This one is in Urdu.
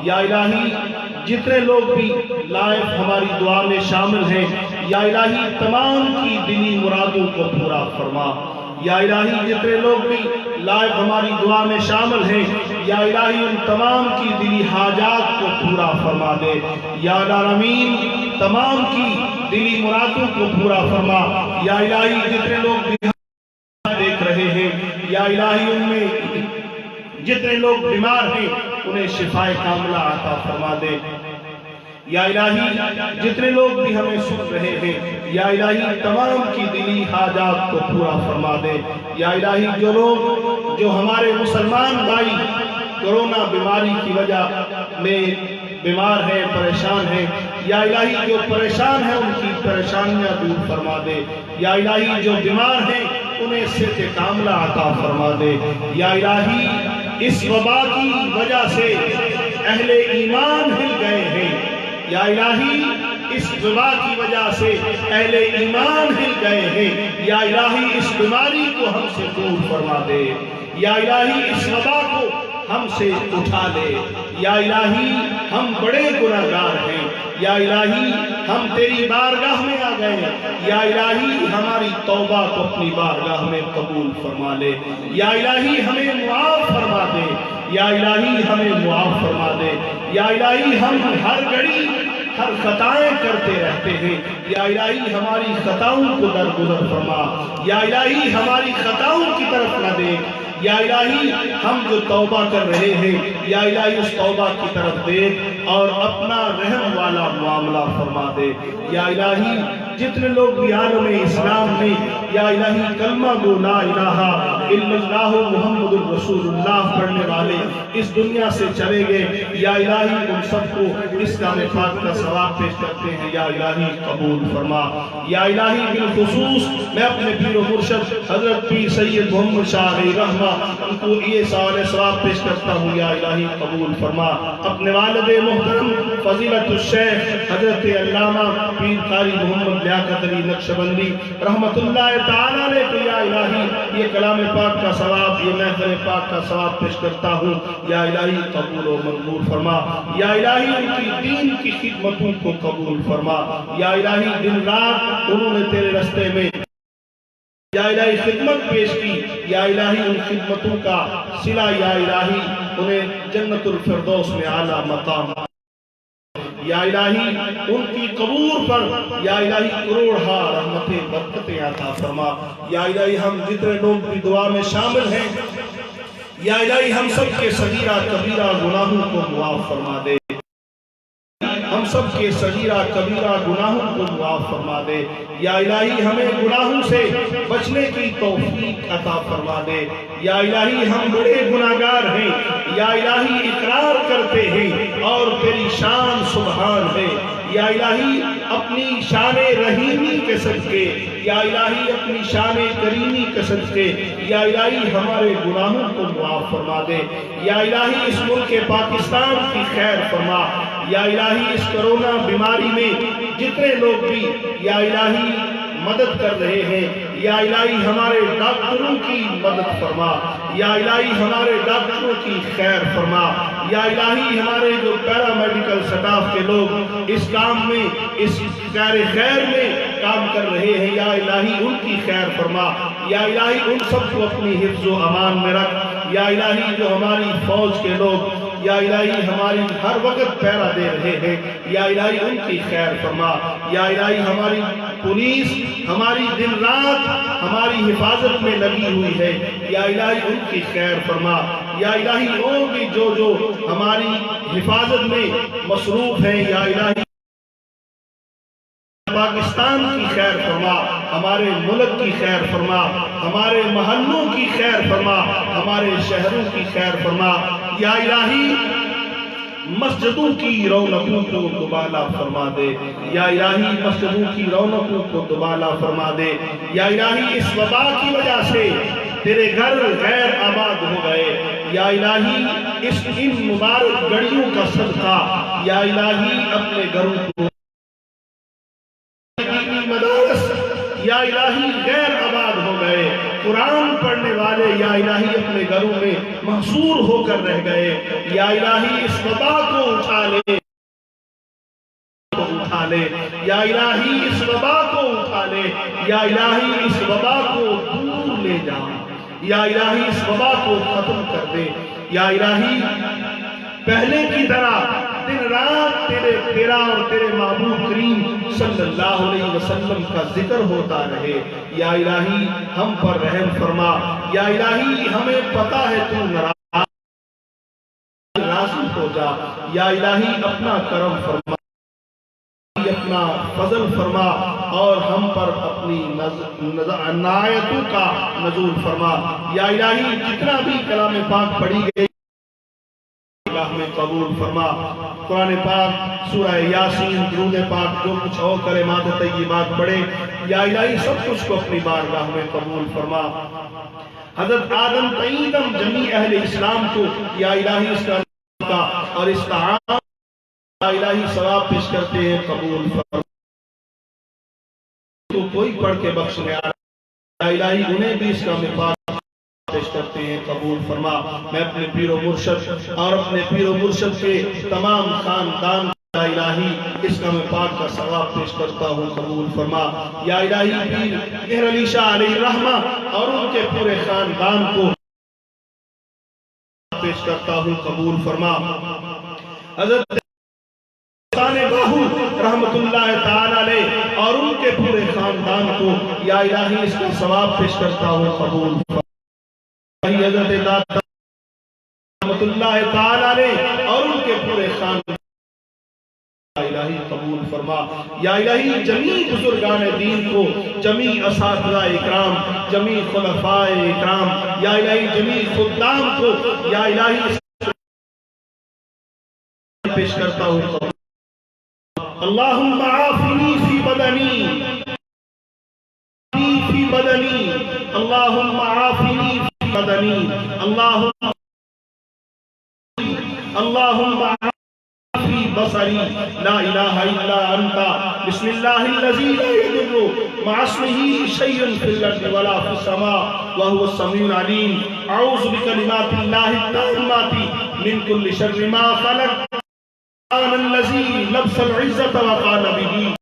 یا الہی جتنے لوگ بھی لائف ہماری دعا میں شامل ہیں یا الہی تمام کی دلی مرادوں کو پورا فرما. یا الہی جتنے لوگ بھی لائف ہماری دعا میں شامل ہیں یا الہی ان تمام کی دلی حاجات کو پورا فرما دے. یا العالمین تمام کی دلی مرادوں کو پورا فرما. یا الہی جتنے لوگ بھی دیکھ رہے ہیں یا الہی ان میں جتنے لوگ بیمار ہیں انہیں شفائے کاملہ عطا فرما دے. یا الہی جتنے لوگ بھی ہمیں سن رہے ہیں یا الہی تمام کی دلی حاجات کو پورا فرما دے. یا الہی جو لوگ جو ہمارے مسلمان بھائی کرونا بیماری کی وجہ میں بیمار ہیں پریشان ہیں یا الہی جو پریشان ہیں ان کی پریشانیاں دور فرما دے. یا الہی جو بیمار ہیں انہیں صحت کاملہ عطا فرما دے. یا الہی اس وبا کی وجہ سے اہل ایمان ہل گئے ہیں یا الہی اس وبا کی وجہ سے اہل ایمان ہل گئے ہیں. یا الہی اس بیماری کو ہم سے دور فرما دے. یا الہی اس وبا کو ہم سے اٹھا لے. یا الہی ہم بڑے گناہگار ہیں یا الہی ہم تیری بارگاہ میں آ گئے. یا الہی ہماری توبہ کو اپنی بارگاہ میں قبول فرما لے. یا الہی ہمیں معاف فرما دے. یا الہی ہمیں معاف فرما دے. یا الہی ہم ہر گھڑی ہر خطائیں کرتے رہتے ہیں یا الہی ہماری خطاؤں کو درگزر فرما. یا الہی ہماری خطاؤں کی طرف نہ دیکھ. یا الہی ہم جو توبہ کر رہے ہیں یا الہی اس توبہ کی طرف دیکھ اور اپنا رحم والا معاملہ فرما دے. یا الہی جتنے لوگ بھی عالم اسلام میں یا الہی کلمہ گو لا الہ الا اللہ محمد الرسول اللہ پڑھنے والے اس دنیا سے چلے گئے یا الہی ان سب کو اس کلام پاک کا ثواب پیش کرتے ہیں یا الہی قبول فرما. یا الہی بالخصوص میں اپنے پیر و مرشد حضرت پیر سید محمد شاہ علیہ رحمہ ان کو یہ سوال ثواب پیش کرتا ہوں یا الہی قبول فرما. اپنے والد محترم فضیلت الشیخ حضرت علامہ پیر قاری محمد لیاقت علی نقشبندی رحمت اللہ تعالی علیہ یا الہی یہ کلام پاک کا ثواب یہ محفل پاک کا ثواب پیش کرتا ہوں یا الہی قبول و منظور فرما. یا الہی ان کی دین کی خدمتوں کو قبول فرما. یا الہی دن رات انہوں نے تیرے رستے میں یا الہی خدمت پیش کی یا الہی ان خدمتوں کا صلہ یا الہی انہیں جنت الفردوس میں اعلیٰ مقام. یا الہی ان کی قبور پر یا الہی کروڑہا رحمتیں برکتیں عطا فرما. یا الہی ہم جتنے لوگ بھی دعا میں شامل ہیں یا الہی ہم سب کے صغیرہ کبیرہ گناہوں کو معاف فرما دے. ہم سب کے صغیرہ کبیرہ گناہوں کو معاف فرما دے. یا الہی ہمیں گناہوں سے بچنے کی توفیق عطا فرما دے. یا الہی ہم بڑے گناہگار ہیں یا الہی اقرار کرتے ہیں اور تیری شان سبحان ہے. یا الہی اپنی شان رحیمی کے صدقے یا الہی اپنی شان کریمی کے صدقے یا الہی ہمارے گناہوں کو معاف فرما دے. یا الہی اس ملک پاکستان کی خیر فرما. یا الہی اس کرونا بیماری میں جتنے لوگ بھی یا الہی مدد کر رہے ہیں یا الہی ہمارے ڈاکٹروں کی مدد فرما. یا الہی ہمارے ڈاکٹروں کی خیر فرما. یا الہی ہمارے جو پیرا میڈیکل سٹاف کے لوگ اس کام میں اس خیر میں کام کر رہے ہیں یا الہی ان کی خیر فرما. یا الہی ان سب کو اپنی حفظ و امان میں رکھ. یا الہی جو ہماری فوج کے لوگ یا الہی ہماری ہر وقت پہرا دے رہے ہیں یا الہی ان کی خیر فرما. یا الہی ہماری پولیس ہماری دن رات ہماری حفاظت میں لگی ہوئی ہے یا الہی ان کی خیر فرما. یا الہی اور بھی جو ہماری حفاظت میں مصروف ہیں یا الہی پاکستان کی خیر فرما. ہمارے ملک کی خیر فرما. ہمارے محلوں کی خیر فرما. ہمارے شہروں کی خیر فرما. یا الہی مسجدوں کی رونقوں کو دوبالا فرما دے. یا الہی مسجدوں کی رونقوں کو دوبالا فرما دے. یا الہی اس وبا کی وجہ سے تیرے گھر غیر آباد ہو گئے یا الہی ان مبارک گھڑیوں کا صدقہ یا الہی اپنے گھروں کو مدارس یا الہی غیر آباد ہو گئے. قرآن پڑھنے والے یا الہی اپنے گھروں میں محصور ہو کر رہ گئے، یا الہی اس وبا کو اٹھا لے، یا الہی اس وبا کو اٹھا لے، یا الہی اس وبا کو دور لے جا، یا الہی اس وبا کو ختم کر دے، یا الہی پہلے کی طرح دن رات تیرا اور تیرے محبوب کریم صلی اللہ علیہ وسلم کا ذکر ہوتا رہے، یا الہی ہم پر رحم فرما، یا الہی ہمیں پتہ ہے تو راضی ہو جا، یا الہی اپنا کرم فرما، اپنا فضل فرما اور ہم پر اپنی عنایتوں کا نزول فرما، یا الہی جتنا بھی کلام پاک پڑھی گئی میں قبول فرما، قرآن پاک، سورہ یاسین، درود پاک، جو کچھ اور کلمات طیبات پڑھے، یا الہی سب کچھ کو اپنی بارگاہ میں قبول فرما۔ حضرت آدم تئیدم جمیع اہل اسلام کو یا الہی اس کا اور اس تعام یا الہی ثواب پیش کرتے ہیں، قبول فرما۔ تو کوئی پڑھ کے بخش میں آ رہا ہے، یا الہی انہیں بھی اس کا مفاد پیش کرتے ہیں، قبول فرما۔ میں اپنے پیر و مرشد اور اپنے پیر و مرشد کے تمام خاندان یا الہی اس کا پاک کا ثواب پیش کرتا ہوں، قبول فرما۔ یا الہی پیر مہر علی شاہ علیہ الرحمہ اور ان کے پورے خاندان کو پیش کرتا ہوں، قبول فرما۔ حضرت باہو رحمت اللہ تعالی علیہ اور ان کے پورے خاندان کو یا الہی اس کا ثواب پیش کرتا ہوں، قبول فرما۔ حضرت داتا رحمت اللہ تعالی علیہ اور ان کے پورے خاندان یا الہی قبول فرما۔ یا الہی جمیع بزرگان دین کو، جمیع اساتذہ اکرام، جمیع خلفاء اکرام، یا الہی جمیع خدام کو یا الہی پیش کرتا ہوں۔ اللہم عافنی فی بدنی فی بدنی، اللہم عافنی فی بدنی، اللہم عافی بصری، لا الہ الا انت، بسم اللہ الذی لا یضر مع اسمہ شیء فی الارض ولا فی السماء وہو السمیع العلیم، اعوذ بکلمات اللہ التامات من کل شر ما خلق، الذي لبس العزة وقال به